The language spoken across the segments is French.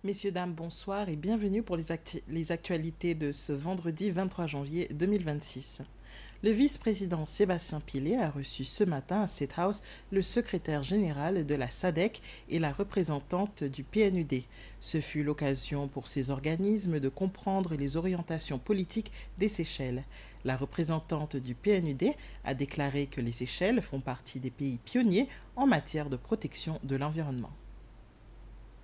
Messieurs, dames, bonsoir et bienvenue pour les actualités de ce vendredi 23 janvier 2026. Le vice-président Sébastien Pillet a reçu ce matin à State House le secrétaire général de la SADC et la représentante du PNUD. Ce fut l'occasion pour ces organismes de comprendre les orientations politiques des Seychelles. La représentante du PNUD a déclaré que les Seychelles font partie des pays pionniers en matière de protection de l'environnement.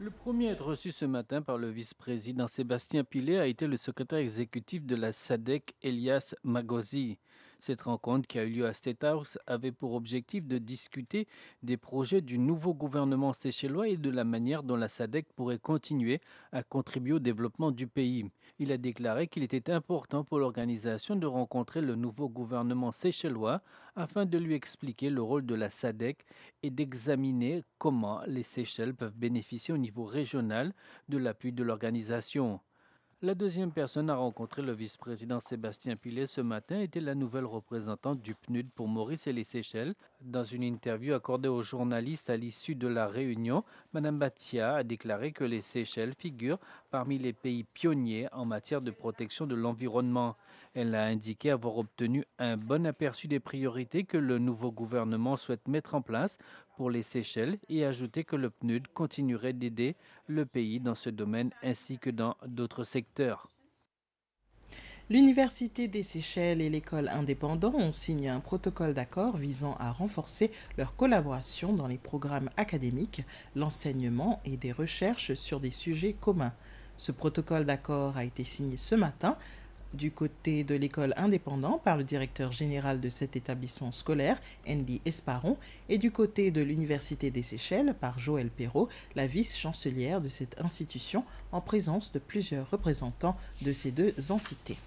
Le premier à être reçu ce matin par le vice-président Sébastien Pillet a été le secrétaire exécutif de la SADC, Elias Magosi. Cette rencontre qui a eu lieu à State House avait pour objectif de discuter des projets du nouveau gouvernement séchellois et de la manière dont la SADC pourrait continuer à contribuer au développement du pays. Il a déclaré qu'il était important pour l'organisation de rencontrer le nouveau gouvernement séchellois afin de lui expliquer le rôle de la SADC et d'examiner comment les Seychelles peuvent bénéficier au niveau régional de l'appui de l'organisation. La deuxième personne à rencontrer le vice-président Sébastien Pillet ce matin était la nouvelle représentante du PNUD pour Maurice et les Seychelles. Dans une interview accordée aux journalistes à l'issue de la réunion, Mme Batia a déclaré que les Seychelles figurent parmi les pays pionniers en matière de protection de l'environnement. Elle a indiqué avoir obtenu un bon aperçu des priorités que le nouveau gouvernement souhaite mettre en place pour les Seychelles et ajouté que le PNUD continuerait d'aider le pays dans ce domaine ainsi que dans d'autres secteurs. L'Université des Seychelles et l'école indépendante ont signé un protocole d'accord visant à renforcer leur collaboration dans les programmes académiques, l'enseignement et des recherches sur des sujets communs. Ce protocole d'accord a été signé ce matin du côté de l'école indépendante par le directeur général de cet établissement scolaire, Andy Esparon, et du côté de l'Université des Seychelles par Joël Perrault, la vice-chancelière de cette institution, en présence de plusieurs représentants de ces deux entités.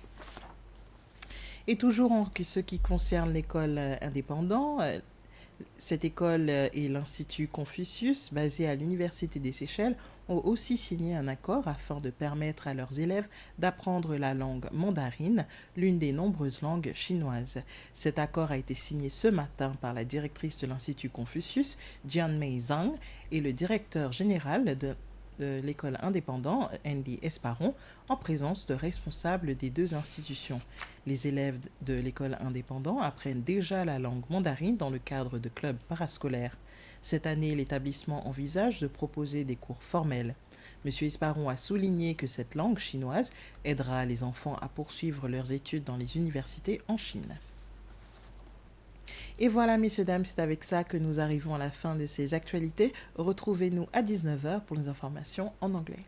Et toujours en ce qui concerne l'école indépendante, cette école et l'Institut Confucius, basé à l'Université des Seychelles, ont aussi signé un accord afin de permettre à leurs élèves d'apprendre la langue mandarine, l'une des nombreuses langues chinoises. Cet accord a été signé ce matin par la directrice de l'Institut Confucius, Jianmei Zhang, et le directeur général de l'école indépendante, Andy Esparon, en présence de responsables des deux institutions. Les élèves de l'école indépendante apprennent déjà la langue mandarine dans le cadre de clubs parascolaires. Cette année, l'établissement envisage de proposer des cours formels. M. Esparon a souligné que cette langue chinoise aidera les enfants à poursuivre leurs études dans les universités en Chine. Et voilà, messieurs, dames, c'est avec ça que nous arrivons à la fin de ces actualités. Retrouvez-nous à 19h pour les informations en anglais.